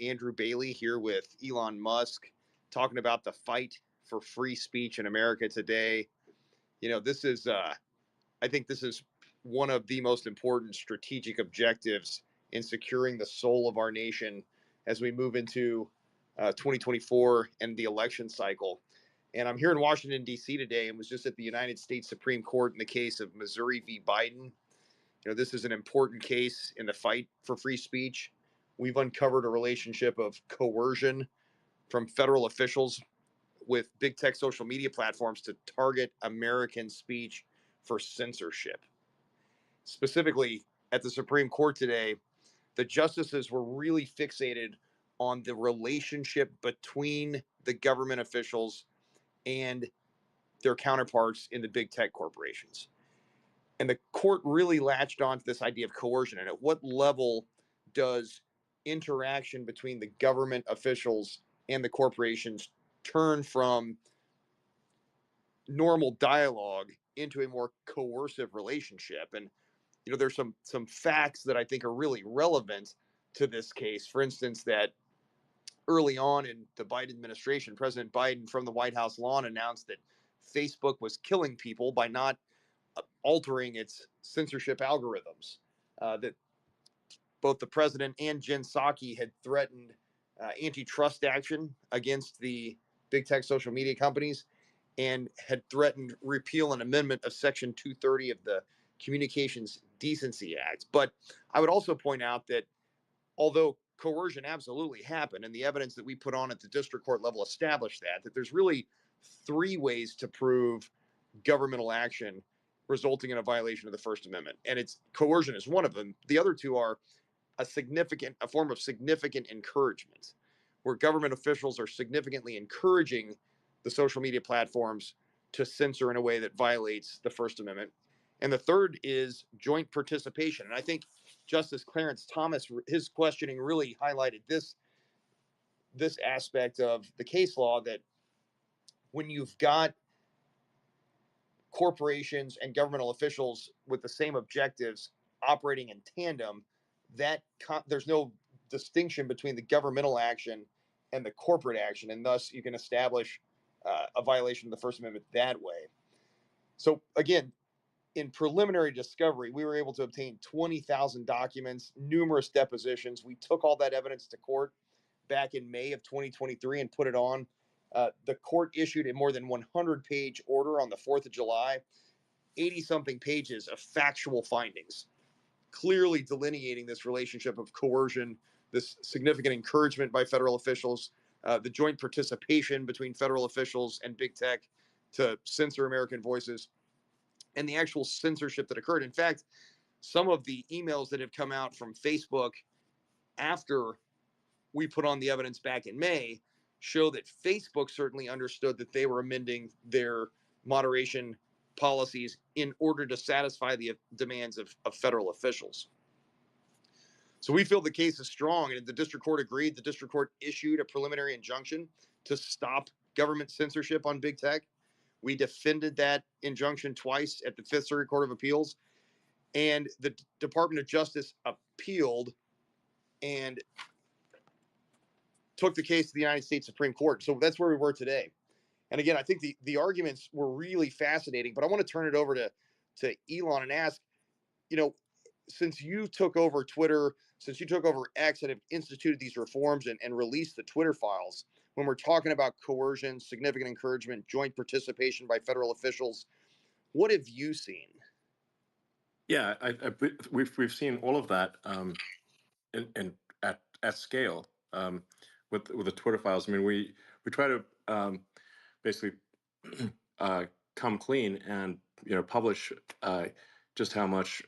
Andrew Bailey here with Elon Musk, talking about the fight for free speech in America today. This is, I think this is one of the most important strategic objectives in securing the soul of our nation as we move into 2024 and the election cycle. And I'm here in Washington, D.C. today and was just at the United States Supreme Court in the case of Missouri v. Biden. This is an important case in the fight for free speech. We've uncovered a relationship of coercion from federal officials with big tech social media platforms to target American speech for censorship. Specifically, at the Supreme Court today, the justices were really fixated on the relationship between the government officials and their counterparts in the big tech corporations. And the court really latched onto this idea of coercion. And at what level does interaction between the government officials and the corporations turn from normal dialogue into a more coercive relationship? And there's some facts that I think are really relevant to this case. For instance, that early on in the Biden administration, President Biden from the White House lawn announced that Facebook was killing people by not altering its censorship algorithms. That both the president and Jen Psaki had threatened antitrust action against the big tech social media companies and had threatened repeal and amendment of Section 230 of the Communications Decency Act. But I would also point out that although coercion absolutely happened, and the evidence that we put on at the district court level established that there's really three ways to prove governmental action resulting in a violation of the First Amendment. And it's coercion is one of them. The other two are a form of significant encouragement, where government officials are significantly encouraging the social media platforms to censor in a way that violates the First Amendment. And the third is joint participation. And I think Justice Clarence Thomas, his questioning really highlighted this aspect of the case law, that when you've got corporations and governmental officials with the same objectives operating in tandem, that there's no distinction between the governmental action and the corporate action, and thus you can establish a violation of the First Amendment that way. So again, in preliminary discovery, we were able to obtain 20,000 documents, numerous depositions. We took all that evidence to court back in May of 2023 and put it on. The court issued a more than 100-page order on the 4th of July, 80-something pages of factual findings, clearly delineating this relationship of coercion, this significant encouragement by federal officials, the joint participation between federal officials and big tech to censor American voices, and the actual censorship that occurred. In fact, some of the emails that have come out from Facebook after we put on the evidence back in May show that Facebook certainly understood that they were amending their moderation policies in order to satisfy the demands of federal officials. So we feel the case is strong, and the district court agreed. The district court issued a preliminary injunction to stop government censorship on big tech. We defended that injunction twice at the Fifth Circuit Court of Appeals, and the Department of Justice appealed and took the case to the United States Supreme Court. So that's where we were today. And again, I think the arguments were really fascinating, but I want to turn it over to Elon and ask, since you took over Twitter, since you took over X and have instituted these reforms and released the Twitter files, when we're talking about coercion, significant encouragement, joint participation by federal officials, what have you seen? Yeah, we've seen all of that at scale with the Twitter files. I mean, we try to basically come clean and publish just how much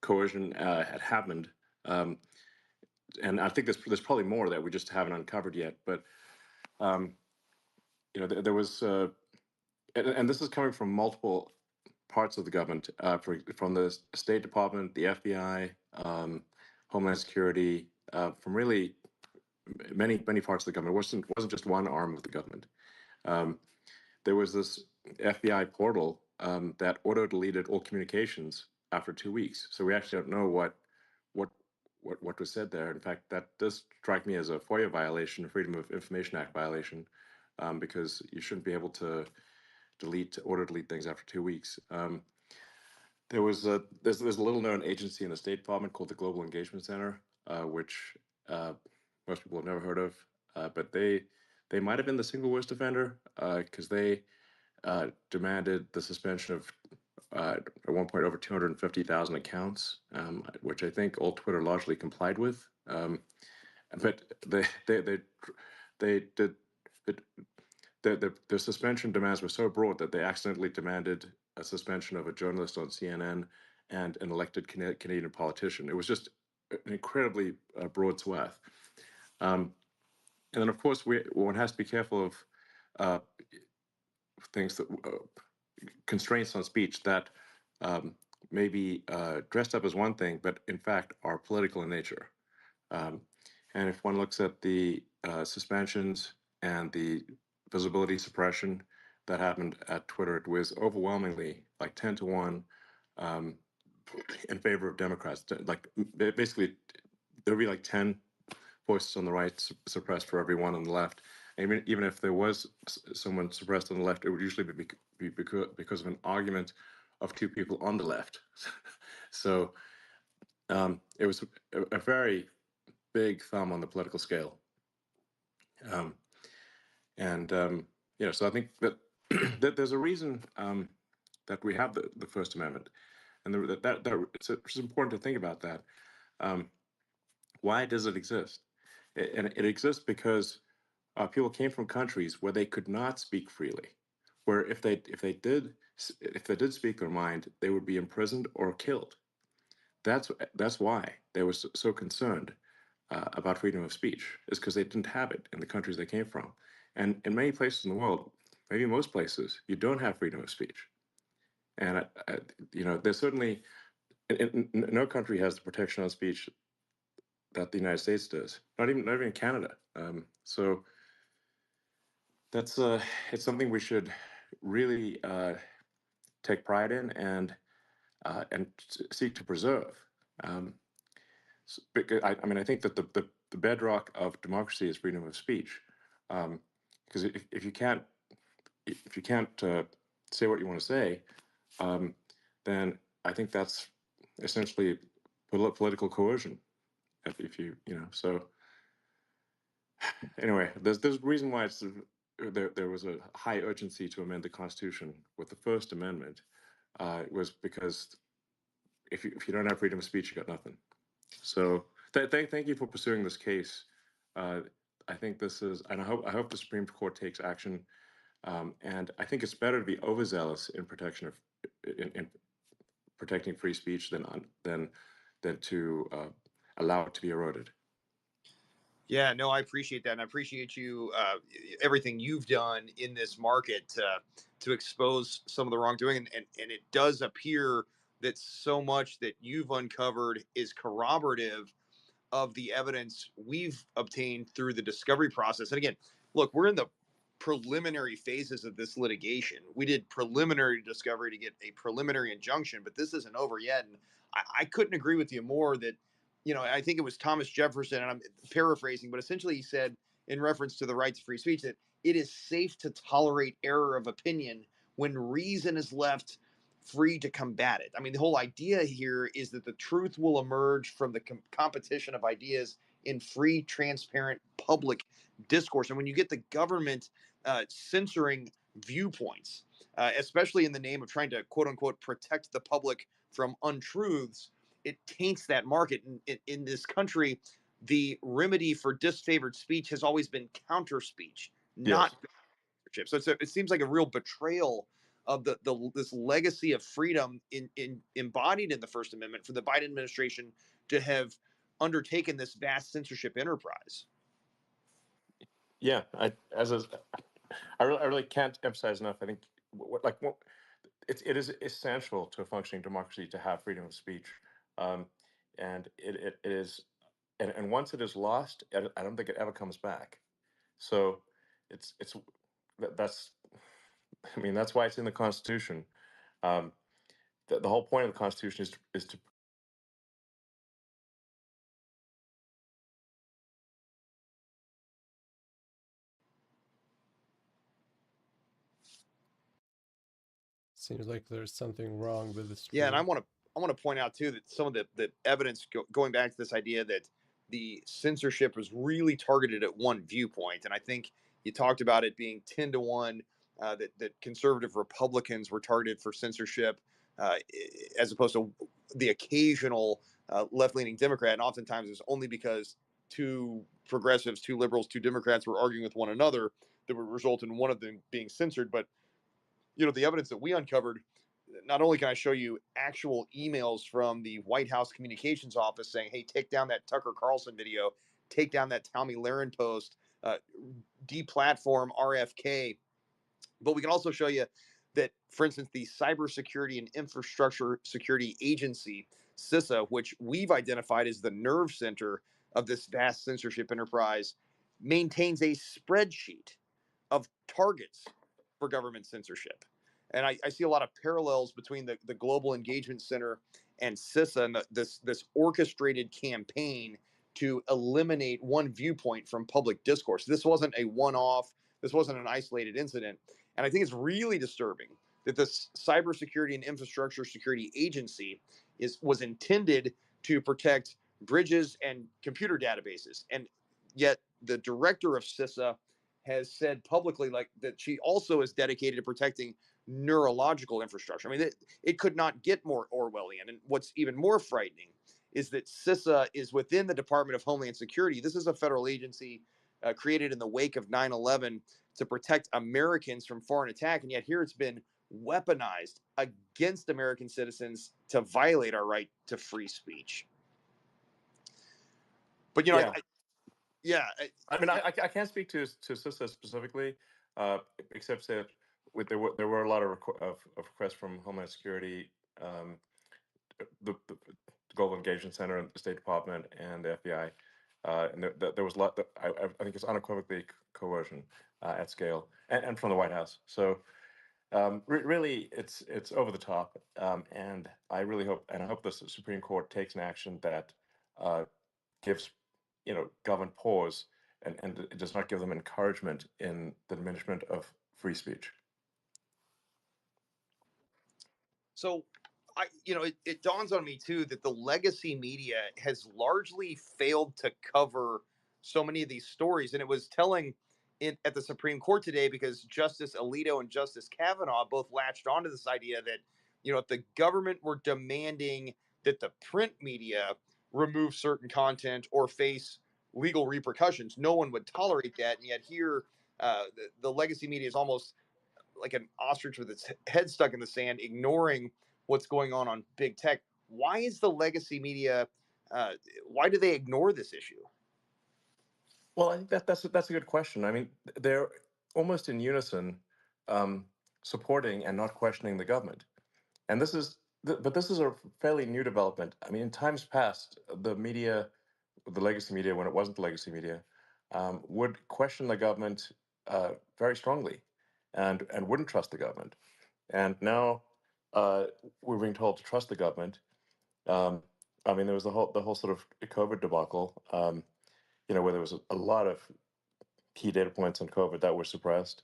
coercion had happened, and I think there's probably more that we just haven't uncovered yet. But there was, and this is coming from multiple parts of the government, from the State Department, the FBI, Homeland Security, from really many parts of the government. It wasn't just one arm of the government. There was this FBI portal that auto-deleted all communications after 2 weeks. So we actually don't know what was said there. In fact, that does strike me as a FOIA violation, a Freedom of Information Act violation, because you shouldn't be able to delete things after 2 weeks. There's a little known agency in the State Department called the Global Engagement Center, which most people have never heard of, but they might have been the single worst offender because they demanded the suspension of at one point over 250,000 accounts, which I think all Twitter largely complied with. But they did it. The suspension demands were so broad that they accidentally demanded a suspension of a journalist on CNN and an elected Canadian politician. It was just an incredibly broad swath. And then, of course, one has to be careful of uh, things that constraints on speech that may be dressed up as one thing, but in fact are political in nature. Um, and if one looks at the suspensions and the visibility suppression that happened at Twitter, it was overwhelmingly like 10-1 um, in favor of Democrats. Like basically, there'd be like 10 voices on the right suppressed for every one on the left. And even if there was someone suppressed on the left, it would usually be because of an argument of two people on the left. So it was a very big thumb on the political scale. Um, and so I think that that there's a reason that we have the First Amendment, and it's important to think about that. Um, why does it exist? And it exists because people came from countries where they could not speak freely, where if they did speak their mind, they would be imprisoned or killed. That's why they were so concerned about freedom of speech, is because they didn't have it in the countries they came from. And in many places in the world, maybe most places, you don't have freedom of speech. And there's certainly no country has the protection on speech that the United States does. Not even Canada. So that's it's something we should really take pride in and seek to preserve. Um, because I think that the bedrock of democracy is freedom of speech. Because if you can't say what you want to say, um, then I think that's essentially political coercion. If so anyway, there's a reason why there was a high urgency to amend the Constitution with the First Amendment. It was because if you don't have freedom of speech, you got nothing. So thank you for pursuing this case. Uh, I think this is, and I hope the Supreme Court takes action. And I think it's better to be overzealous in in protecting free speech than to allow it to be eroded. Yeah, no, I appreciate that, and I appreciate you everything you've done in this market to expose some of the wrongdoing, and it does appear that so much that you've uncovered is corroborative of the evidence we've obtained through the discovery process. And again, look, we're in the preliminary phases of this litigation. We did preliminary discovery to get a preliminary injunction, but this isn't over yet. And I couldn't agree with you more that, I think it was Thomas Jefferson, and I'm paraphrasing, but essentially he said, in reference to the right to free speech, that it is safe to tolerate error of opinion when reason is left free to combat it. I mean, the whole idea here is that the truth will emerge from the competition of ideas in free, transparent, public discourse. And when you get the government censoring viewpoints, especially in the name of trying to quote unquote protect the public from untruths, it taints that market. In this country, the remedy for disfavored speech has always been counter speech, not Yes. censorship. So it seems like a real betrayal of this legacy of freedom in embodied in the First Amendment for the Biden administration to have undertaken this vast censorship enterprise. Yeah. I really can't emphasize enough. I think it is essential to a functioning democracy to have freedom of speech, um, and it is, and once it is lost, I don't think it ever comes back. So it's that's I mean that's why it's in the Constitution. Um, the whole point of the Constitution is to Seems like there's something wrong with the Yeah, and stream. I want to point out too that some of the evidence going back to this idea that the censorship was really targeted at one viewpoint, and I think you talked about it being 10 to 1, that conservative Republicans were targeted for censorship, uh, as opposed to the occasional left leaning Democrat, and oftentimes it was only because two progressives, two liberals, two Democrats were arguing with one another that would result in one of them being censored. But the evidence that we uncovered, not only can I show you actual emails from the White House communications office saying, hey, take down that Tucker Carlson video, take down that Tommy Lahren post, deplatform RFK, but we can also show you that, for instance, the Cybersecurity and Infrastructure Security Agency, CISA, which we've identified as the nerve center of this vast censorship enterprise, maintains a spreadsheet of targets for government censorship. And I see a lot of parallels between the Global Engagement Center and CISA and this orchestrated campaign to eliminate one viewpoint from public discourse. This wasn't a one-off. This wasn't an isolated incident. And I think it's really disturbing that this Cybersecurity and Infrastructure Security Agency was intended to protect bridges and computer databases. And yet the director of CISA has said publicly like that she also is dedicated to protecting neurological infrastructure. I mean, it could not get more Orwellian. And what's even more frightening is that CISA is within the Department of Homeland Security. This is a federal agency created in the wake of 9/11 to protect Americans from foreign attack. And yet here it's been weaponized against American citizens to violate our right to free speech. But, Yeah. yeah. I mean, I can't speak to CISA specifically, except say that there were a lot of requests from Homeland Security, the Global Engagement Center, and the State Department, and the FBI, and there was a lot that I think it's unequivocally coercion at scale, and from the White House. So really, it's over the top, and I really hope the Supreme Court takes an action that gives government pause and it does not give them encouragement in the diminishment of free speech. So it dawns on me too that the legacy media has largely failed to cover so many of these stories. And it was telling at the Supreme Court today because Justice Alito and Justice Kavanaugh both latched onto this idea that, if the government were demanding that the print media remove certain content or face legal repercussions, no one would tolerate that. And yet here, the legacy media is almost like an ostrich with its head stuck in the sand, ignoring what's going on big tech. Why is the legacy media? Why do they ignore this issue? Well, I think that's a good question. I mean, they're almost in unison, supporting and not questioning the government, and this is a fairly new development. I mean, in times past, the media, the legacy media, when it wasn't the legacy media, would question the government very strongly, and wouldn't trust the government. And now we're being told to trust the government. I mean, there was the whole sort of COVID debacle, where there was a lot of key data points on COVID that were suppressed,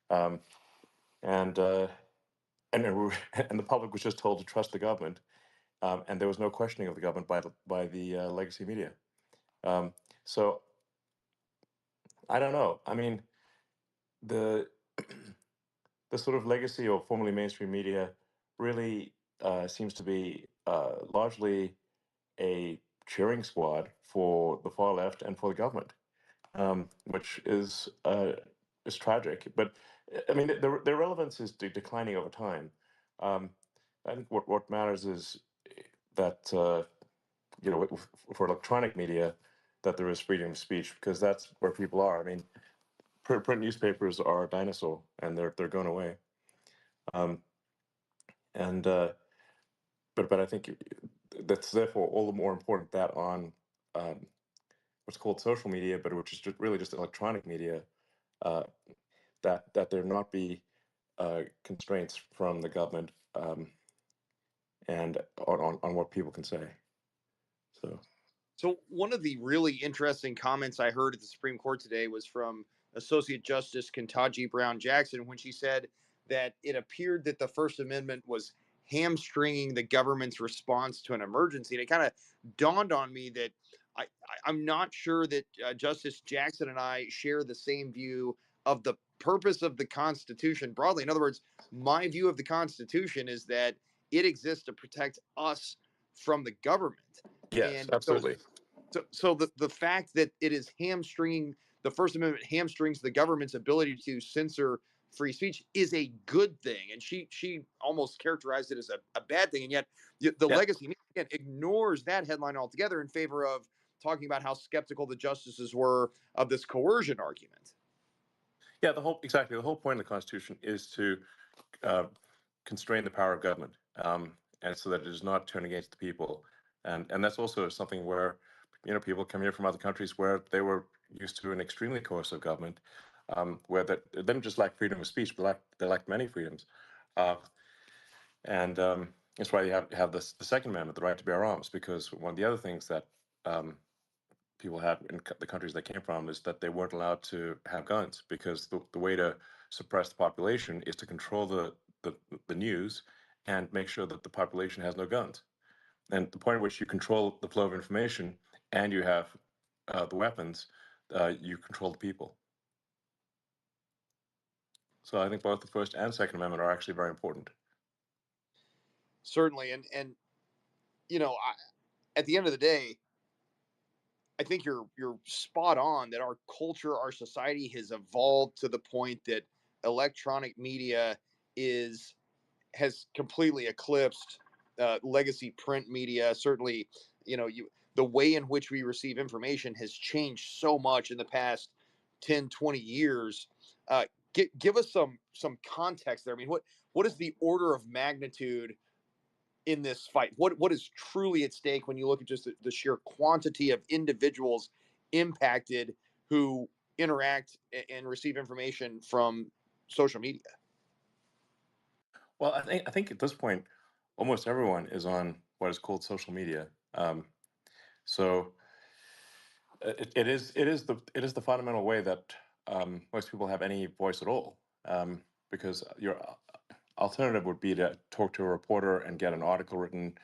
um, and and and the public was just told to trust the government, and there was no questioning of the government by the legacy media. So I don't know. I mean, the the sort of legacy or formerly mainstream media really seems to be largely a cheering squad for the far left and for the government, which is tragic. But I mean, their relevance is declining over time. Um, I think what matters is that for electronic media, that there is freedom of speech because that's where people are. I mean, print newspapers are a dinosaur and they're going away. Um, and but I think that's therefore all the more important that on um, what's called social media, but which is really just electronic media, uh, that there not be constraints from the government, and on what people can say. So one of the really interesting comments I heard at the Supreme Court today was from Associate Justice Ketanji Brown Jackson when she said that it appeared that the First Amendment was hamstringing the government's response to an emergency. And it kind of dawned on me that I'm not sure that Justice Jackson and I share the same view of the purpose of the Constitution broadly. In other words, my view of the Constitution is that it exists to protect us from the government. Yes, And absolutely. so the fact that it is hamstringing the First Amendment hamstrings the government's ability to censor free speech is a good thing. And she almost characterized it as a bad thing. And yet the Yeah. legacy again ignores that headline altogether in favor of talking about how skeptical the justices were of this coercion argument. Yeah, the whole point of the Constitution is to uh, constrain the power of government, and so that it is not turned against the people. And that's also something where, people come here from other countries where they were used to an extremely coercive government, where that they didn't just lack freedom of speech, but they lacked many freedoms. Uh, and That's why you have the Second Amendment, the right to bear arms, because one of the other things that people had in the countries they came from is that they weren't allowed to have guns, because the way to suppress the population is to control the news and make sure that the population has no guns. And the point at which you control the flow of information and you have the weapons, you control the people. So I think both the First and Second Amendment are actually very important. Certainly. And at the end of the day, I think you're spot on that our culture, our society has evolved to the point that electronic media is has completely eclipsed legacy print media. Certainly, the way in which we receive information has changed so much in the past 10, 20 years. Give us some context there. I mean, what is the order of magnitude in this fight? What is truly at stake when you look at just the sheer quantity of individuals impacted who interact and receive information from social media? Well, I think at this point, almost everyone is on what is called social media. So it is the fundamental way that most people have any voice at all. Because your alternative would be to talk to a reporter and get an article written,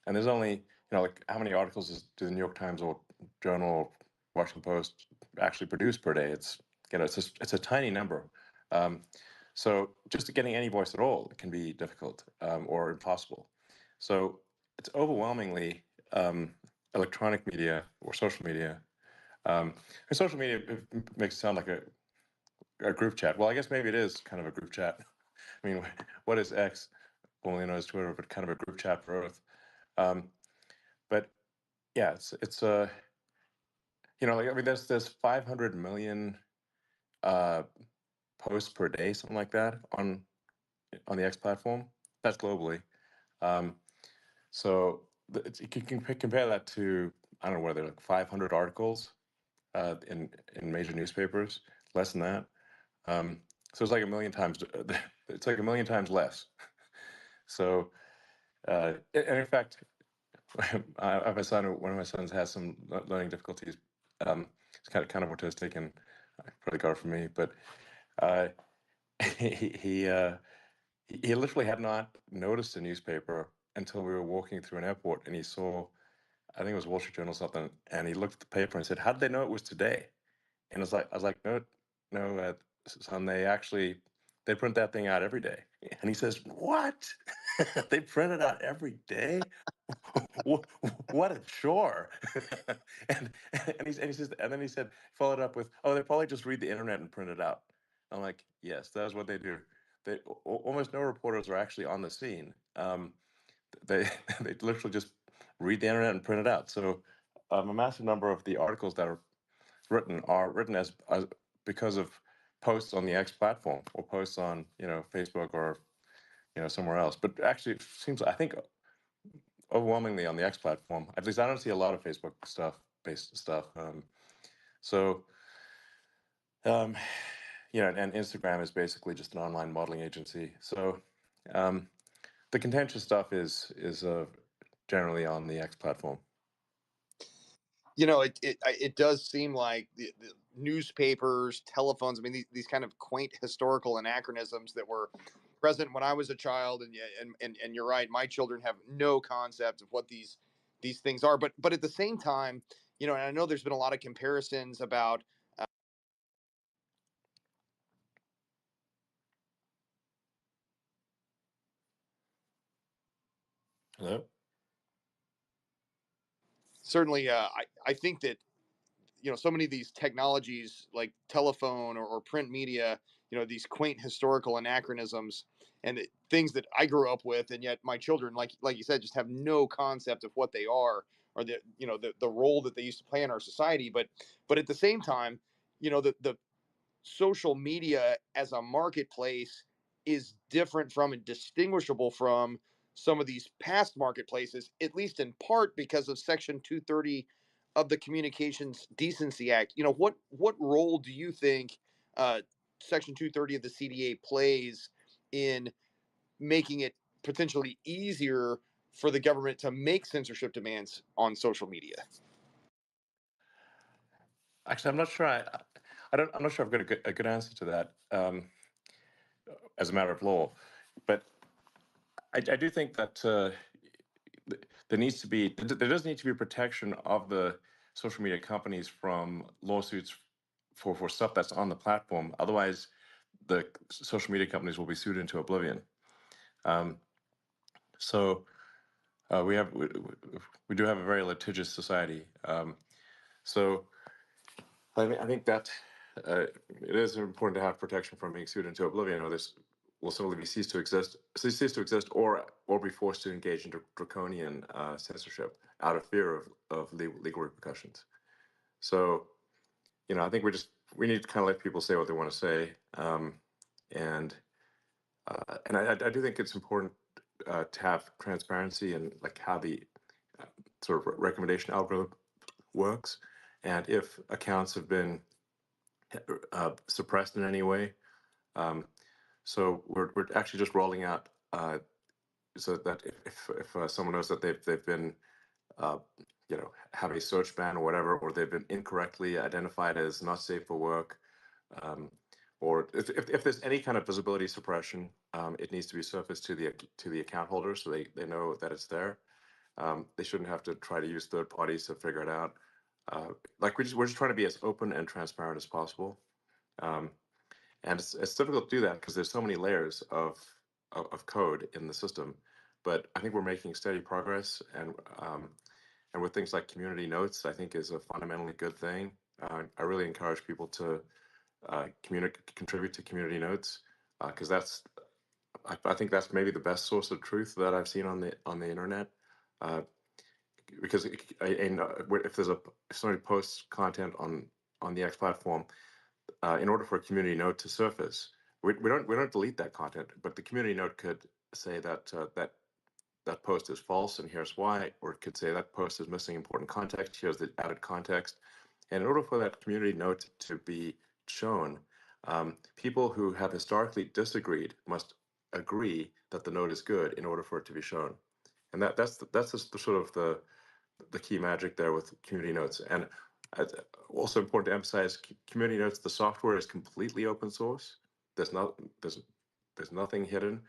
and there's only, like, how many articles do the New York Times or Journal or Washington Post actually produce per day? It's a tiny number. Um, so just getting any voice at all can be difficult, or impossible. So it's overwhelmingly electronic media or social media. And social media, it makes it sound like a group chat. Well, I guess maybe it is kind of a group chat. I mean, what is X? Only known as Twitter, but kind of a group chat for Earth. Um, but yeah, like, I mean, there's 500 million uh, posts per day, something like that, on the X platform. That's globally. Um, so you can compare that to, I don't know, whether like 500 articles in major newspapers, less than that. So it's like a million times. It's like a million times less. So, and in fact, I have a son. One of my sons has some learning difficulties. It's kind of autistic, and probably got it from me. But uh, he he, uh, he literally had not noticed a newspaper until we were walking through an airport, and he saw, I think it was Wall Street Journal or something, and he looked at the paper and said, "How did they know it was today?" And I was like, no, no, son, they print that thing out every day. And he says, "What? They print it out every day? What a chore!" And then he said, followed up with, "Oh, they probably just read the internet and print it out." I'm like, "Yes, that's what they do." Almost no reporters are actually on the scene. They they literally just read the internet and print it out. So a massive number of the articles that are written as because of posts on the X platform or posts on, Facebook or, somewhere else. But actually, it seems, I think, overwhelmingly on the X platform. At least I don't see a lot of Facebook based stuff. So um, and Instagram is basically just an online modeling agency. So um, the contentious stuff is generally on the X platform. It does seem like the newspapers, telephones. I mean, these kind of quaint historical anachronisms that were present when I was a child, and you're right. My children have no concept of what these things are. But at the same time, you know, and I know there's been a lot of comparisons about Hello? certainly. I think that, you know, so many of these technologies like telephone or print media, you know, these quaint historical anachronisms and things that I grew up with, and yet my children, like you said, just have no concept of what they are, or the, you know, the role that they used to play in our society. But at the same time, you know, the social media as a marketplace is different from and distinguishable from some of these past marketplaces, at least in part because of Section 230 of the Communications Decency Act. You know, what role do you think uh, Section 230 of the CDA plays in making it potentially easier for the government to make censorship demands on social media? Actually, I'm not sure. I'm not sure I've got a good answer to that as a matter of law, but I do think that there does need to be protection of the social media companies from lawsuits for stuff that's on the platform. Otherwise, the social media companies will be sued into oblivion. Um, so we do have a very litigious society. So I think that it is important to have protection from being sued into oblivion, or this will simply be cease to exist, or be forced to engage in draconian censorship out of fear of legal repercussions. So, you know, I think we need to kind of let people say what they want to say, and I do think it's important to have transparency and like how the sort of recommendation algorithm works, and if accounts have been suppressed in any way. Um, so we're actually just rolling out so that if someone knows that they've been uh, you know, have a search ban or whatever, or they've been incorrectly identified as not safe for work, um, or if there's any kind of visibility suppression, it needs to be surfaced to the account holder so they know that it's there. They shouldn't have to try to use third parties to figure it out. Like we're just trying to be as open and transparent as possible. Um, and it's difficult to do that because there's so many layers of code in the system. But I think we're making steady progress, and with things like community notes, I think is a fundamentally good thing. I really encourage people to contribute to community notes because I think that's maybe the best source of truth that I've seen on the internet. Uh, because if somebody posts content on the X platform, in order for a community note to surface, we don't delete that content, but the community note could say that that post is false and here's why, or it could say that post is missing important context. Here's the added context. And in order for that community note to be shown, people who have historically disagreed must agree that the note is good in order for it to be shown. And that's just the sort of the key magic there with community notes. And also important to emphasize, community notes, the software is completely open source. There's nothing hidden,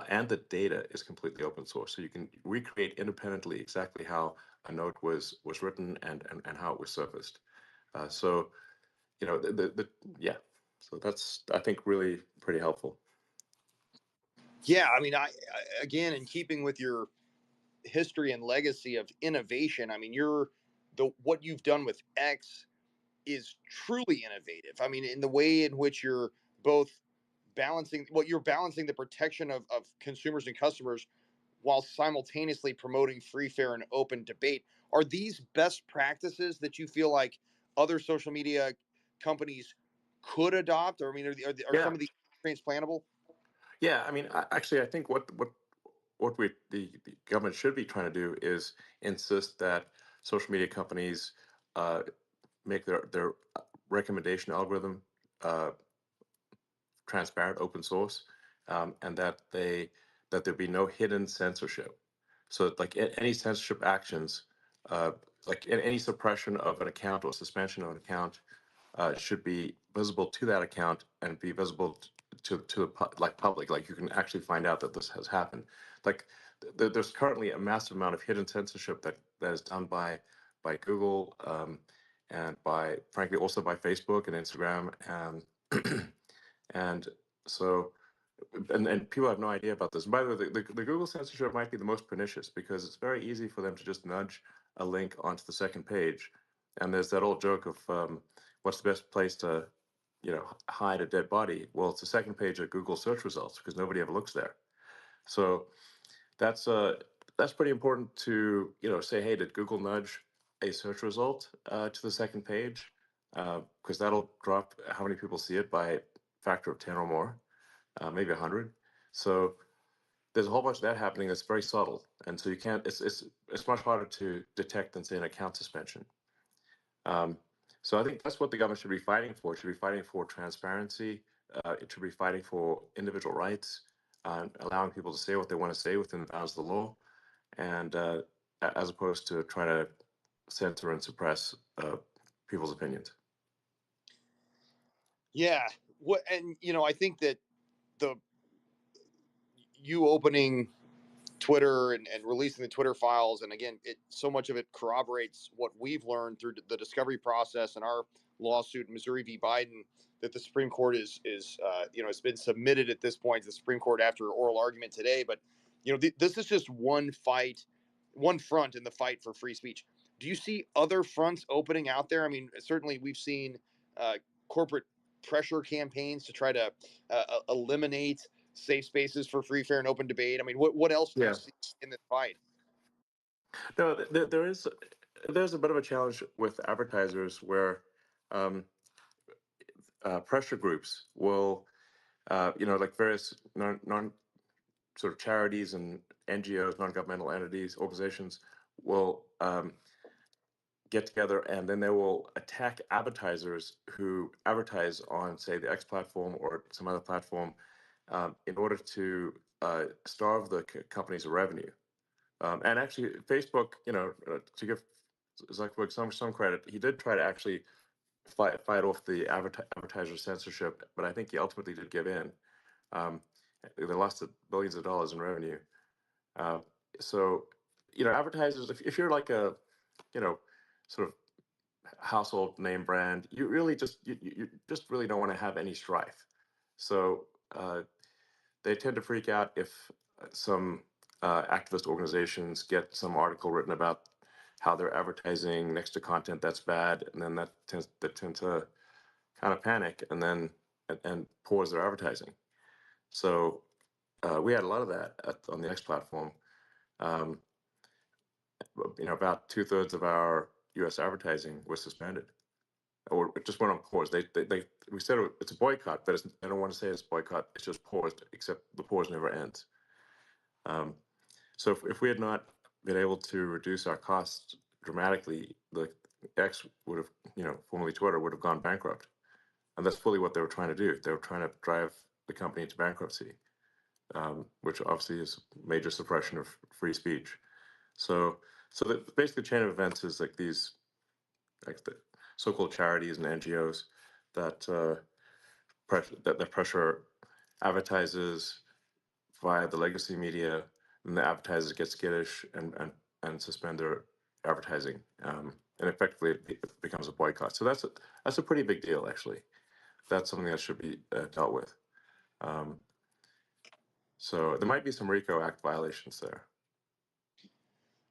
and the data is completely open source. So you can recreate independently exactly how a note was written and how it was surfaced. So you know yeah. So that's, I think, really pretty helpful. Yeah, I mean, again, in keeping with your history and legacy of innovation, I mean, the what you've done with X is truly innovative. I mean, in the way in which you're both you're balancing the protection of consumers and customers while simultaneously promoting free, fair, and open debate. Are these best practices that you feel like other social media companies could adopt? Or I mean, are some Yeah. of these transplantable? Yeah, I mean, actually, I think what the government should be trying to do is insist that social media companies uh, make their recommendation algorithm uh, transparent, open source, and that there be no hidden censorship. So, like any censorship actions, uh, like any suppression of an account or suspension of an account, should be visible to that account and be visible to the public. Like you can actually find out that this has happened. Like there's currently a massive amount of hidden censorship that is done by Google, and by, frankly, also by Facebook and Instagram, and so and people have no idea about this. And by the way, the Google censorship might be the most pernicious because it's very easy for them to just nudge a link onto the second page, and there's that old joke of what's the best place to hide a dead body? Well, it's the second page of Google search results because nobody ever looks there. So that's that's pretty important to say, hey, did Google nudge a search result to the second page? Because that'll drop how many people see it by a factor of 10 or more, maybe 100. So there's a whole bunch of that happening that's very subtle, and so you can't. It's much harder to detect than, say, an account suspension. So I think that's what the government should be fighting for. It should be fighting for transparency. It should be fighting for individual rights, allowing people to say what they want to say within the bounds of the law, and as opposed to try to censor and suppress people's opinions. Yeah. And I think that the you opening Twitter and releasing the Twitter files, and again, so much of it corroborates what we've learned through the discovery process and our lawsuit in Missouri v. Biden, that the Supreme Court is it's been submitted at this point to the Supreme Court after oral argument today. But this is just one front in the fight for free speech. Do you see other fronts opening out there? I mean, certainly we've seen corporate pressure campaigns to try to eliminate safe spaces for free, fair, and open debate. I mean, what else do you see in this fight? No, there's a bit of a challenge with advertisers where pressure groups will, like various non sort of charities and NGOs, non-governmental entities, organizations will get together, and then they will attack advertisers who advertise on, say, the X platform or some other platform, in order to starve the companies of revenue. And actually, Facebook, to give Zuckerberg some credit, he did try to actually fight off the advertiser censorship, but I think he ultimately did give in. They lost billions of dollars in revenue. So, advertisers, if you're like a, sort of household name brand, you really you just really don't want to have any strife. So they tend to freak out if some activist organizations get some article written about how they're advertising next to content that's bad, and then that tend to kind of panic and then and pause their advertising. So we had a lot of that on the X platform. About 2/3 of our U.S. advertising was suspended, or it just went on pause. We said it's a boycott, but I don't want to say it's a boycott. It's just paused, except the pause never ends. So if we had not been able to reduce our costs dramatically, the X would have, formerly Twitter, would have gone bankrupt. And that's fully what they were trying to do. They were trying to drive the company into bankruptcy, which obviously is major suppression of free speech. So the basic chain of events is like these, like the so-called charities and NGOs that pressure advertisers via the legacy media, and the advertisers get skittish and suspend their advertising, and effectively it becomes a boycott. So that's a pretty big deal, actually. That's something that should be dealt with. So there might be some RICO Act violations there.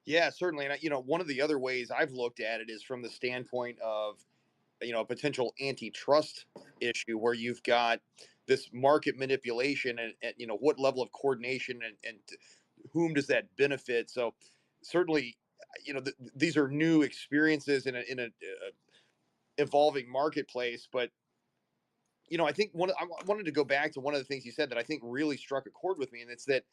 Yeah, certainly. And one of the other ways I've looked at it is from the standpoint of a potential antitrust issue where you've got this market manipulation, and what level of coordination and whom does that benefit. So certainly these are new experiences in a evolving marketplace. But I think I wanted to go back to one of the things you said that I think really struck a chord with me, and it's that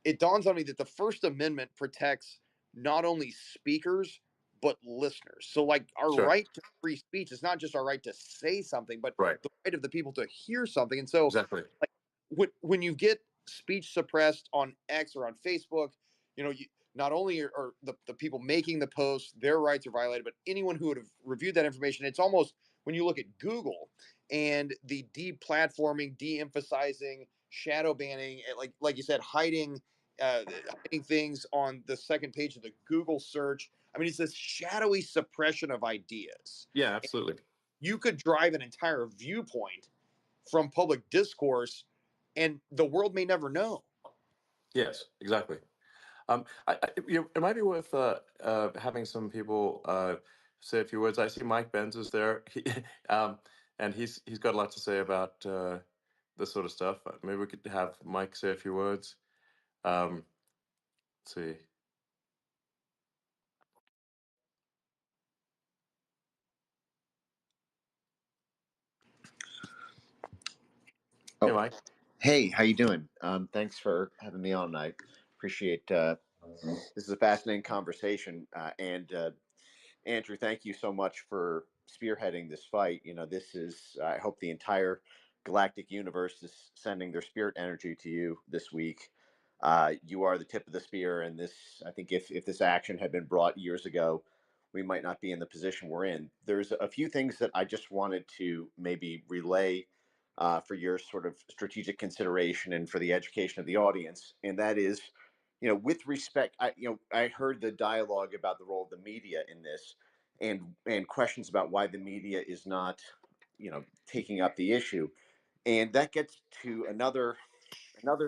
it dawns on me that the First Amendment protects not only speakers but listeners. So, like, our Sure. right to free speech is not just our right to say something, but Right. the right of the people to hear something. And so, Exactly. like, when you get speech suppressed on X or on Facebook, not only are the people making the posts, their rights are violated, but anyone who would have reviewed that information, it's almost, when you look at Google, and the deplatforming, de-emphasizing, shadow banning, and like you said, hiding things on the second page of the Google search. I mean, it's this shadowy suppression of ideas. Yeah, absolutely. You could drive an entire viewpoint from public discourse, and the world may never know. Yes, exactly. It might be worth having some people say a few words. I see Mike Benz is there, and he's got a lot to say about this sort of stuff. Maybe we could have Mike say a few words. Let's see. Hey, Oh, Mike. hey, how you doing? Thanks for having me on. I appreciate. This is a fascinating conversation, and Andrew, thank you so much for spearheading this fight. You know, this is. I hope the entire galactic universe is sending their spirit energy to you this week. You are the tip of the spear, and this. I think if this action had been brought years ago, we might not be in the position we're in. There's a few things that I just wanted to maybe relay for your sort of strategic consideration and for the education of the audience. And that is, you know, with respect, I heard the dialogue about the role of the media in this, and questions about why the media is not, taking up the issue, and that gets to another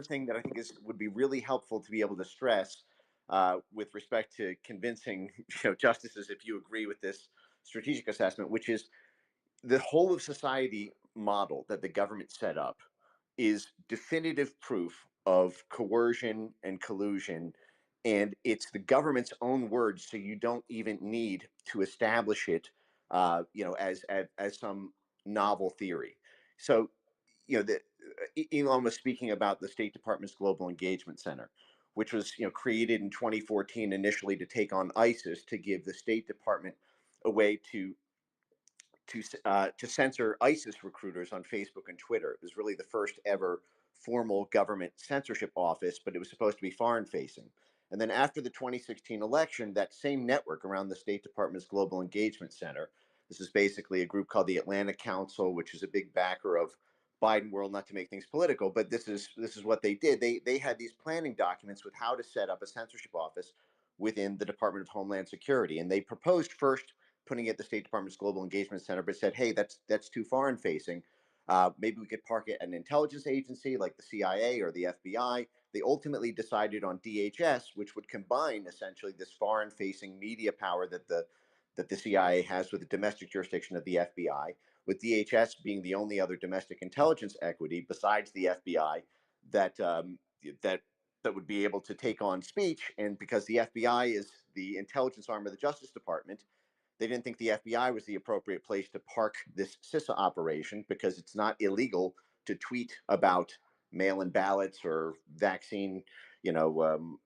thing that I think would be really helpful to be able to stress with respect to convincing justices if you agree with this strategic assessment, which is the whole of society model that the government set up is definitive proof of coercion and collusion, and it's the government's own words, so you don't even need to establish it as some novel theory. So Elon was speaking about the State Department's Global Engagement Center, which was created in 2014 initially to take on ISIS, to give the State Department a way to censor ISIS recruiters on Facebook and Twitter. It was really the first ever formal government censorship office, but it was supposed to be foreign facing. And then after the 2016 election, that same network around the State Department's Global Engagement Center, this is basically a group called the Atlantic Council, which is a big backer of Biden world, not to make things political, but this is what they did. They had these planning documents with how to set up a censorship office within the Department of Homeland Security. And they proposed first putting it at the State Department's Global Engagement Center, but said, hey, that's too foreign facing. Maybe we could park it at an intelligence agency like the CIA or the FBI. They ultimately decided on DHS, which would combine essentially this foreign facing media power that the CIA has with the domestic jurisdiction of the FBI, with DHS being the only other domestic intelligence equity besides the FBI that that would be able to take on speech. And because the FBI is the intelligence arm of the Justice Department, they didn't think the FBI was the appropriate place to park this CISA operation, because it's not illegal to tweet about mail-in ballots or vaccine,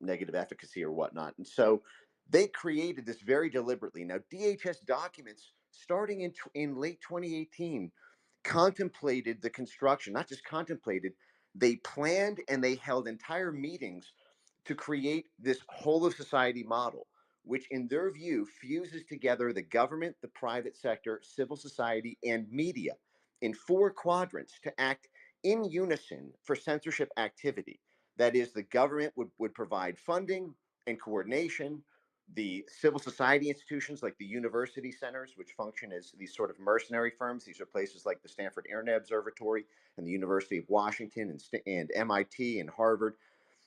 negative efficacy or whatnot. And so they created this very deliberately. Now, DHS documents starting in late 2018 contemplated the construction, not just contemplated, they planned and they held entire meetings to create this whole of society model, which in their view fuses together the government, the private sector, civil society, and media in four quadrants to act in unison for censorship activity. That is, the government would provide funding and coordination. The civil society institutions like the university centers, which function as these sort of mercenary firms, these are places like the Stanford Internet Observatory and the University of Washington and MIT and Harvard,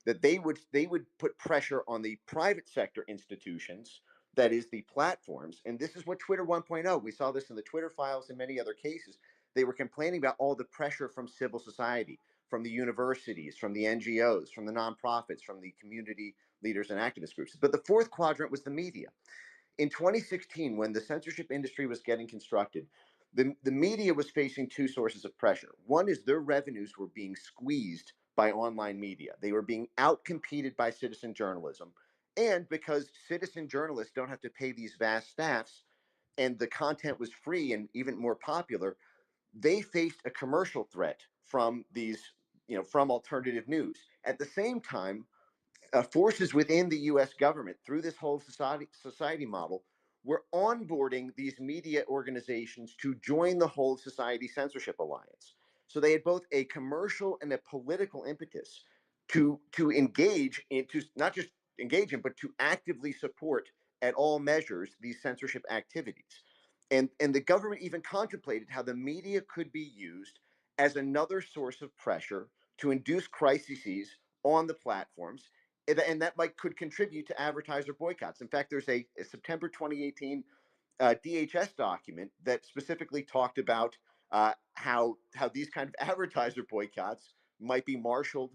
that they would put pressure on the private sector institutions, that is the platforms. And this is what Twitter 1.0, we saw this in the Twitter files and many other cases. They were complaining about all the pressure from civil society, from the universities, from the NGOs, from the nonprofits, from the community leaders and activist groups. But the fourth quadrant was the media. In 2016, when the censorship industry was getting constructed, the media was facing two sources of pressure. One is their revenues were being squeezed by online media. They were being outcompeted by citizen journalism. And because citizen journalists don't have to pay these vast staffs, and the content was free and even more popular, they faced a commercial threat from from alternative news. At the same time, forces within the U.S. government, through this whole society model, were onboarding these media organizations to join the Whole Society Censorship Alliance. So they had both a commercial and a political impetus to engage in, to not just engage in, but to actively support at all measures these censorship activities. And the government even contemplated how the media could be used as another source of pressure to induce crises on the platforms, and that like could contribute to advertiser boycotts. In fact, there's a September 2018 DHS document that specifically talked about how these kind of advertiser boycotts might be marshaled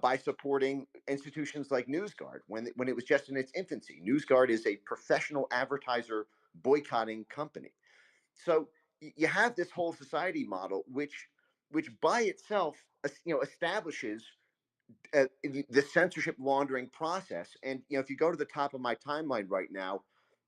by supporting institutions like NewsGuard when it was just in its infancy. NewsGuard is a professional advertiser boycotting company. So you have this whole society model, which by itself, establishes the censorship laundering process. And if you go to the top of my timeline right now,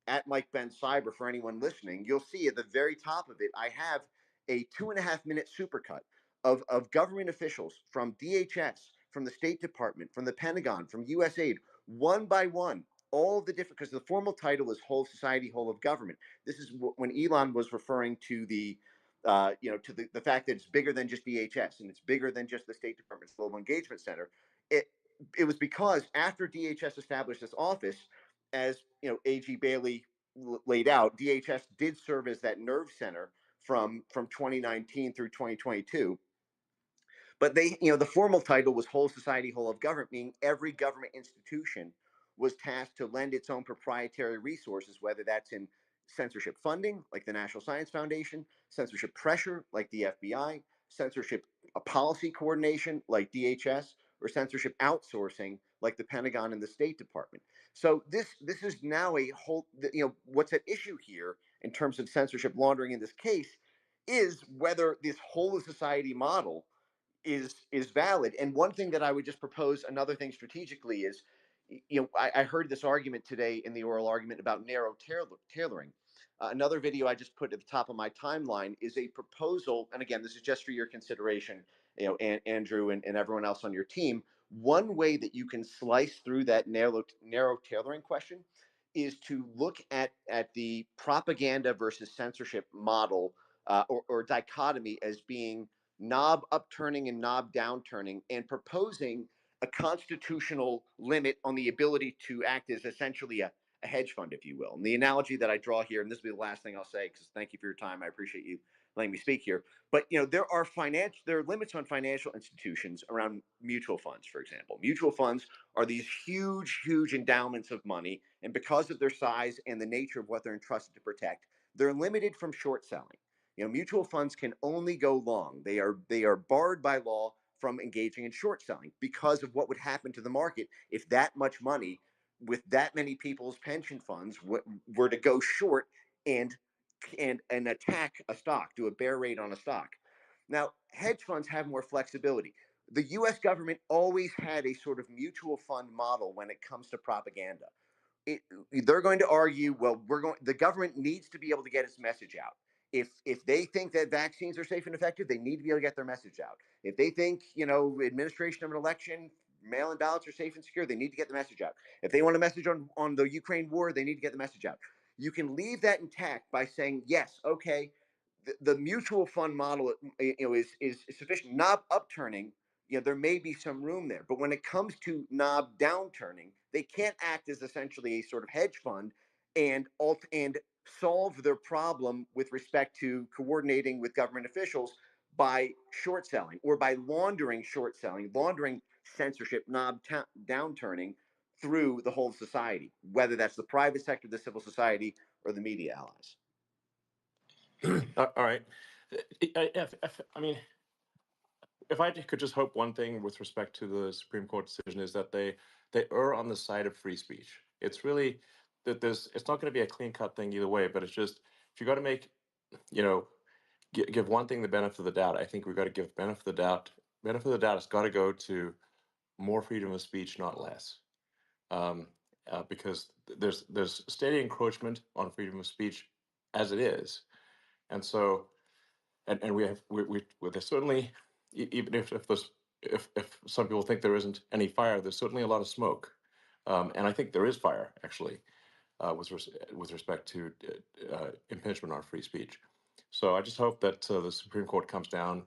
at Mike Ben Cyber, for anyone listening, you'll see at the very top of it, I have a 2.5 minute supercut of government officials from DHS, from the State Department, from the Pentagon, from USAID, one by one, all the different, because the formal title is Whole Society, Whole of Government. This is when Elon was referring to to the fact that it's bigger than just DHS and it's bigger than just the State Department's Global Engagement Center. It it was because after DHS established this office, as AG Bailey laid out, DHS did serve as that nerve center from 2019 through 2022. But the formal title was Whole Society, Whole of Government, meaning every government institution was tasked to lend its own proprietary resources, whether that's in censorship funding, like the National Science Foundation, censorship pressure, like the FBI, censorship policy coordination, like DHS, or censorship outsourcing, like the Pentagon and the State Department. So this is now a whole, what's at issue here in terms of censorship laundering in this case is whether this whole society model is valid. And one thing that I would just propose, another thing strategically is, I heard this argument today in the oral argument about narrow tailoring. Another video I just put at the top of my timeline is a proposal, and again, this is just for your consideration, Andrew and everyone else on your team. One way that you can slice through that narrow tailoring question is to look at the propaganda versus censorship model, or dichotomy, as being knob upturning and knob downturning, and proposing a constitutional limit on the ability to act as essentially a hedge fund, if you will. And the analogy that I draw here, and this will be the last thing I'll say, because thank you for your time, I appreciate you letting me speak here. But there are limits on financial institutions around mutual funds, for example. Mutual funds are these huge endowments of money, and because of their size and the nature of what they're entrusted to protect, they're limited from short selling. Mutual funds can only go long. They are barred by law from engaging in short selling because of what would happen to the market if that much money with that many people's pension funds were to go short and attack a stock, do a bear raid on a stock. Now, hedge funds have more flexibility. The US government always had a sort of mutual fund model when it comes to propaganda. They're going to argue, well, the government needs to be able to get its message out. If they think that vaccines are safe and effective, they need to be able to get their message out. If they think administration of an election, mail-in ballots are safe and secure, they need to get the message out. If they want a message on the Ukraine war, they need to get the message out. You can leave that intact by saying, yes, okay, the mutual fund model is sufficient. Knob upturning, there may be some room there, but when it comes to knob downturning, they can't act as essentially a sort of hedge fund and solve their problem with respect to coordinating with government officials by short selling or by laundering censorship, knob downturning through the whole society, whether that's the private sector, the civil society, or the media allies. All right. I mean, if I could just hope one thing with respect to the Supreme Court decision is that they err on the side of free speech. It's really that it's not going to be a clean cut thing either way, but it's just if you got to make give one thing the benefit of the doubt, I think we've got to give benefit of the doubt. Benefit of the doubt has got to go to more freedom of speech, not less, because there's steady encroachment on freedom of speech as it is, and so and there's certainly even if there's if some people think there isn't any fire, there's certainly a lot of smoke, and I think there is fire actually. with respect to impingement on free speech. So I just hope that the Supreme Court comes down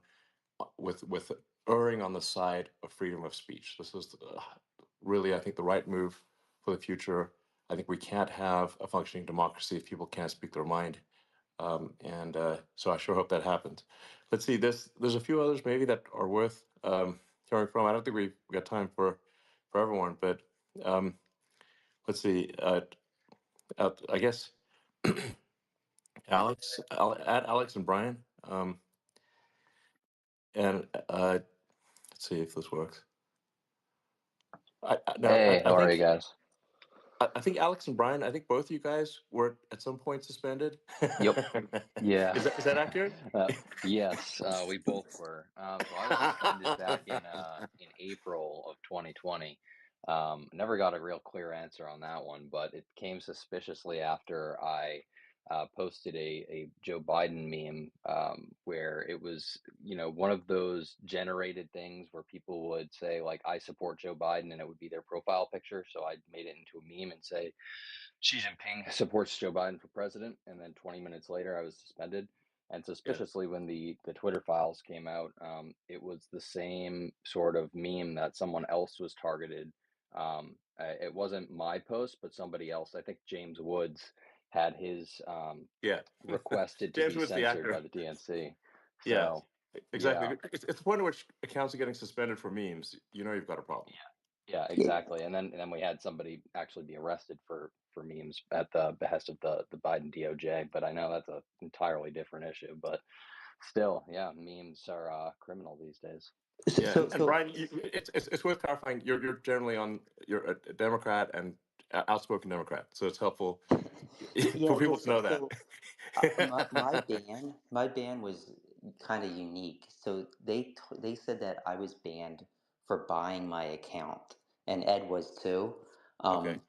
with erring on the side of freedom of speech. This is really, I think, the right move for the future. I think we can't have a functioning democracy if people can't speak their mind. And so I sure hope that happens. Let's see. There's a few others maybe that are worth hearing from. I don't think we've got time for everyone, but let's see. I guess Alex, add Alex and Brian, and let's see if this works. Hey, I how are think you guys? I think Alex and Brian, I think both of you guys were at some point suspended. Yep. Yeah. Is that accurate? Yes, we both were. So I was suspended back in April of 2020. Never got a real clear answer on that one, but it came suspiciously after I posted a Joe Biden meme where it was, one of those generated things where people would say like, "I support Joe Biden," and it would be their profile picture. So I made it into a meme and say, Xi Jinping supports Joe Biden for president, and then 20 minutes later, I was suspended. And Yeah. suspiciously, when the Twitter files came out, it was the same sort of meme that someone else was targeted. It wasn't my post, but somebody else. I think James Woods had his Yeah. requested to James be was the censored actor. by the DNC. Yeah, So, exactly. yeah. It's the point at which accounts are getting suspended for memes. You know you've got a problem. Yeah, Yeah, exactly. And then we had somebody actually be arrested for memes at the behest of the Biden DOJ. But I know that's an entirely different issue. But still, yeah, memes are criminal these days. Yeah, so and so Brian, it's worth clarifying. You're generally you're a Democrat and outspoken Democrat, so it's helpful yeah, for people to know that. so my ban was kind of unique. So they said that I was banned for buying my account, and Ed was too. Okay.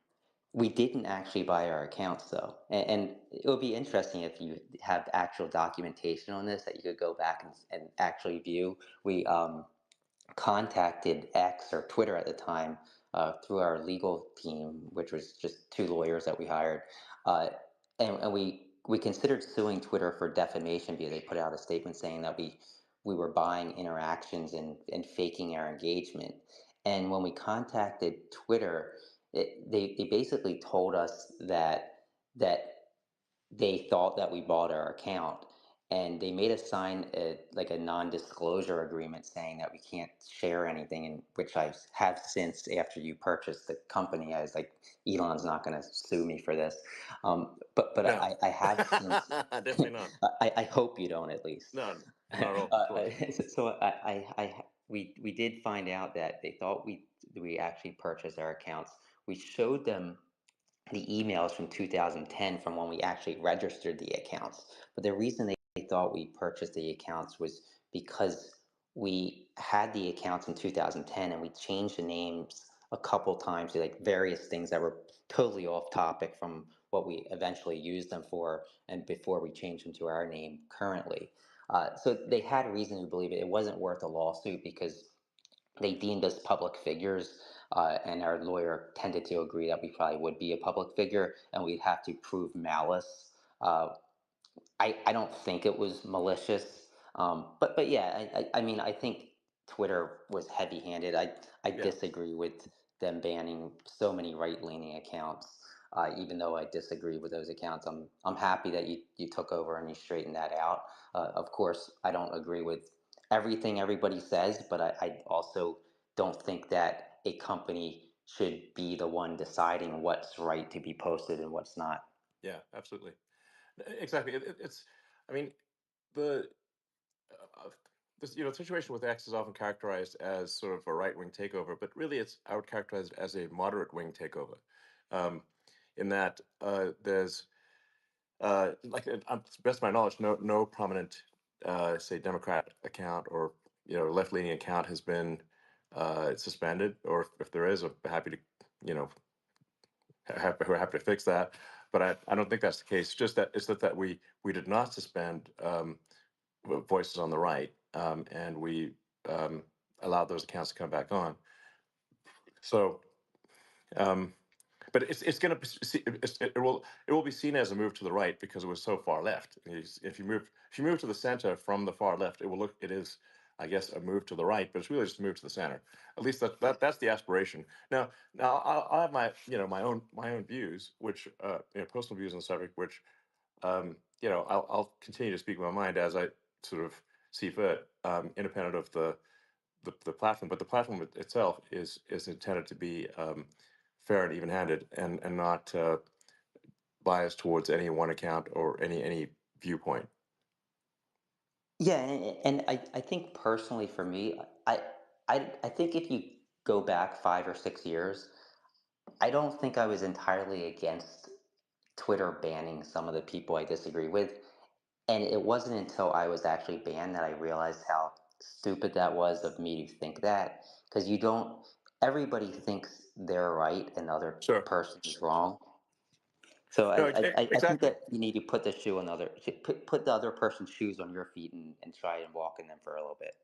We didn't actually buy our accounts though, and it would be interesting if you have actual documentation on this that you could go back and actually view. We contacted X or Twitter at the time through our legal team, which was just two lawyers that we hired, uh, and we considered suing Twitter for defamation because they put out a statement saying that we were buying interactions and faking our engagement. And when we contacted Twitter, they basically told us that they thought that we bought our account, and they made us sign a non-disclosure agreement saying that we can't share anything, and which I have since, after you purchase the company, I was like, Elon's not going to sue me for this. But No, I have since. definitely not. I hope you don't, at least. No, not at all. Of course. So we did find out that they thought we actually purchased our accounts. We showed them the emails from 2010 from when we actually registered the accounts. But the reason they thought we purchased the accounts was because we had the accounts in 2010 and we changed the names a couple times to like various things that were totally off topic from what we eventually used them for, and before we changed them to our name currently. So they had reason to believe it wasn't worth a lawsuit because they deemed us public figures, and our lawyer tended to agree that we probably would be a public figure, and we'd have to prove malice. Uh, I don't think it was malicious, but yeah, I mean, I think Twitter was heavy-handed. I Yeah. disagree with them banning so many right-leaning accounts. Even though I disagree with those accounts, I'm happy that you took over and you straightened that out. Of course, I don't agree with everything everybody says, but I also don't think that a company should be the one deciding what's right to be posted and what's not. Yeah, absolutely. Exactly. It's. I mean, the this situation with X is often characterized as sort of a right wing takeover, but really I would characterize it as a moderate wing takeover, in that there's like to the best of my knowledge, no prominent say Democrat account or left leaning account has been suspended, or if there is, I'm happy to you know we're happy to fix that. But I don't think that's the case. Just that it's that we did not suspend voices on the right, and we allowed those accounts to come back on. So, but it's going to it will be seen as a move to the right because it was so far left. If you move to the center from the far left, it is, I guess, a move to the right, but it's really just a move to the center. At least that's the aspiration. Now I'll have my my own views, which personal views on the subject, which I'll continue to speak my mind as I sort of see fit, independent of the platform. But the platform itself is intended to be fair and even-handed, and not biased towards any one account or any viewpoint. Yeah, and I think personally for me, I think if you go back 5 or 6 years, I don't think I was entirely against Twitter banning some of the people I disagree with. And it wasn't until I was actually banned that I realized how stupid that was of me to think that. Because you don't, everybody thinks they're right and the other Sure. person is wrong. So No, I think exactly. that you need to put the shoe on the other, put the other person's shoes on your feet and try and walk in them for a little bit.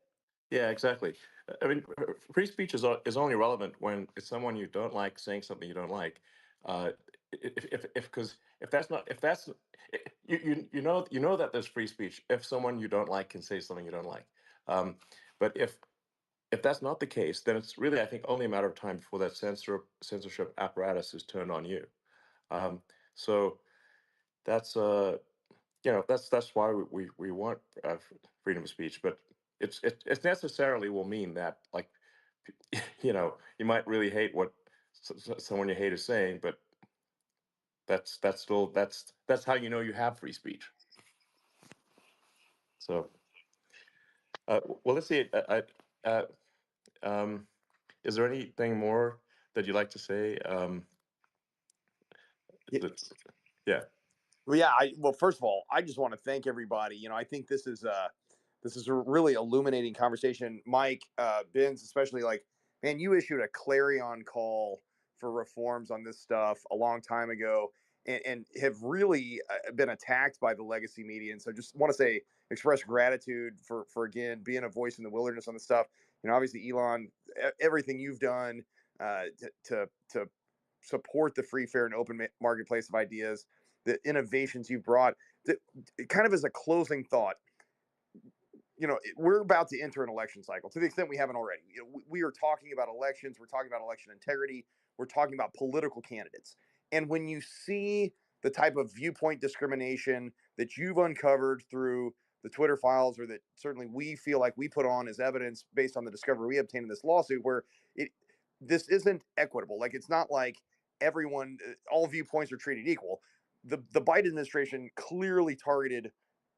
Yeah, exactly. I mean, free speech is only relevant when it's someone you don't like saying something you don't like. Uh, if because if that's not if that's you know that there's free speech if someone you don't like can say something you don't like. But if that's not the case, then it's really, I think, only a matter of time before that censorship apparatus is turned on you. Um, so that's that's why we want freedom of speech, but it necessarily will mean that, like, you might really hate what someone you hate is saying, but that's still that's how you know you have free speech. So well, let's see. Um, is there anything more that you'd like to say? Yeah. Yeah. Well, yeah. Well, first of all, I just want to thank everybody. I think this is a really illuminating conversation. Mike, Benz, especially, like, man, you issued a clarion call for reforms on this stuff a long time ago, and have really been attacked by the legacy media. And so, just want to express gratitude for again being a voice in the wilderness on this stuff. Obviously, Elon, everything you've done to support the free, fair, and open marketplace of ideas, the innovations you brought. Kind of as a closing thought, we're about to enter an election cycle to the extent we haven't already. We are talking about elections. We're talking about election integrity. We're talking about political candidates. And when you see the type of viewpoint discrimination that you've uncovered through the Twitter files, or that certainly we feel like we put on as evidence based on the discovery we obtained in this lawsuit, where this isn't equitable. Like, it's not like everyone, all viewpoints are treated equal. The Biden administration clearly targeted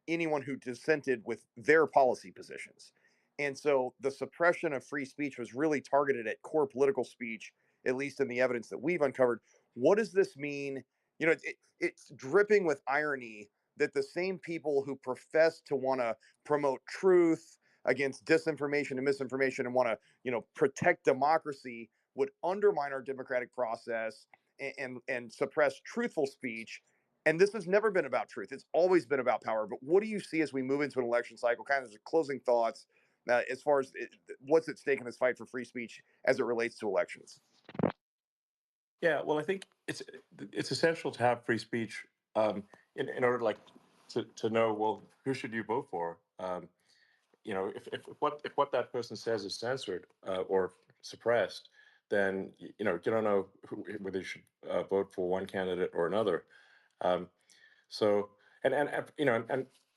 anyone who dissented with their policy positions. And so the suppression of free speech was really targeted at core political speech, at least in the evidence that we've uncovered. What does this mean? It's dripping with irony that the same people who profess to want to promote truth against disinformation and misinformation, and want to, protect democracy, would undermine our democratic process and suppress truthful speech. And this has never been about truth. It's always been about power. But what do you see as we move into an election cycle? Kind of as closing thoughts, as far as what's at stake in this fight for free speech as it relates to elections? Yeah, well, I think it's essential to have free speech, in order, like, to know, well, who should you vote for. If what that person says is censored, or suppressed, then you don't know whether you should vote for one candidate or another. Um, so and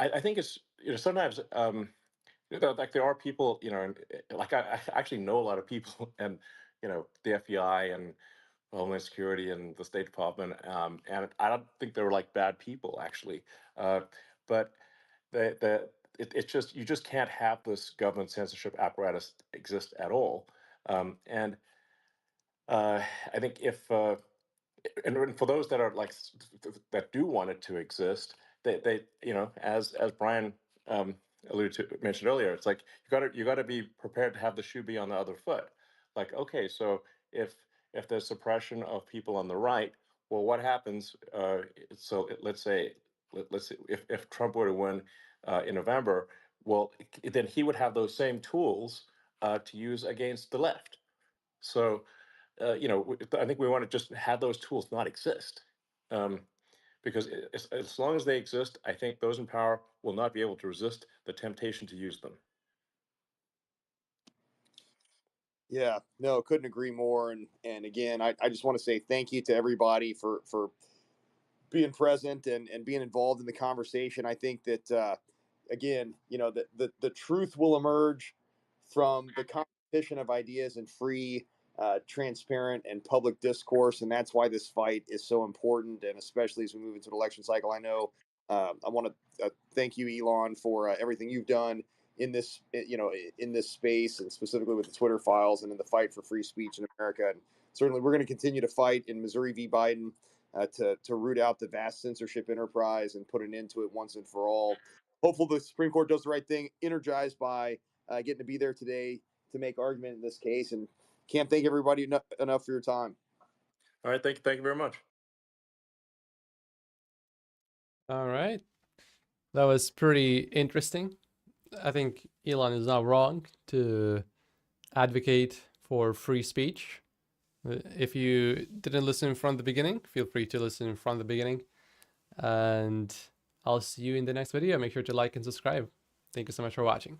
I think it's sometimes, like, there are people, and, like, I actually know a lot of people, and the FBI and Homeland Security and the State Department, and I don't think they were, like, bad people, actually, but it's just, you just can't have this government censorship apparatus exist at all. And I think if and for those that are, like, that do want it to exist, they as Brian alluded to mentioned earlier, it's like you got to be prepared to have the shoe be on the other foot. Like, okay, so if there's suppression of people on the right, well, what happens? Let's say, let's say if Trump were to win in November, well, then he would have those same tools to use against the left. So I think we want to just have those tools not exist. Because as long as they exist, I think those in power will not be able to resist the temptation to use them. Yeah, no, couldn't agree more. And again, I just want to say thank you to everybody for being present and being involved in the conversation. I think that again, the truth will emerge from the competition of ideas and free, transparent, and public discourse, and that's why this fight is so important. And especially as we move into the election cycle, I know I want to thank you, Elon, for everything you've done in this, in this space, and specifically with the Twitter files and in the fight for free speech in America. And certainly, we're going to continue to fight in Missouri v. Biden. To root out the vast censorship enterprise and put an end to it once and for all. Hopefully, the Supreme Court does the right thing, energized by getting to be there today to make argument in this case. And can't thank everybody enough for your time. All right, thank you very much. All right. That was pretty interesting. I think Elon is not wrong to advocate for free speech. If you didn't listen from the beginning, feel free to listen from the beginning. And I'll see you in the next video. Make sure to like and subscribe. Thank you so much for watching.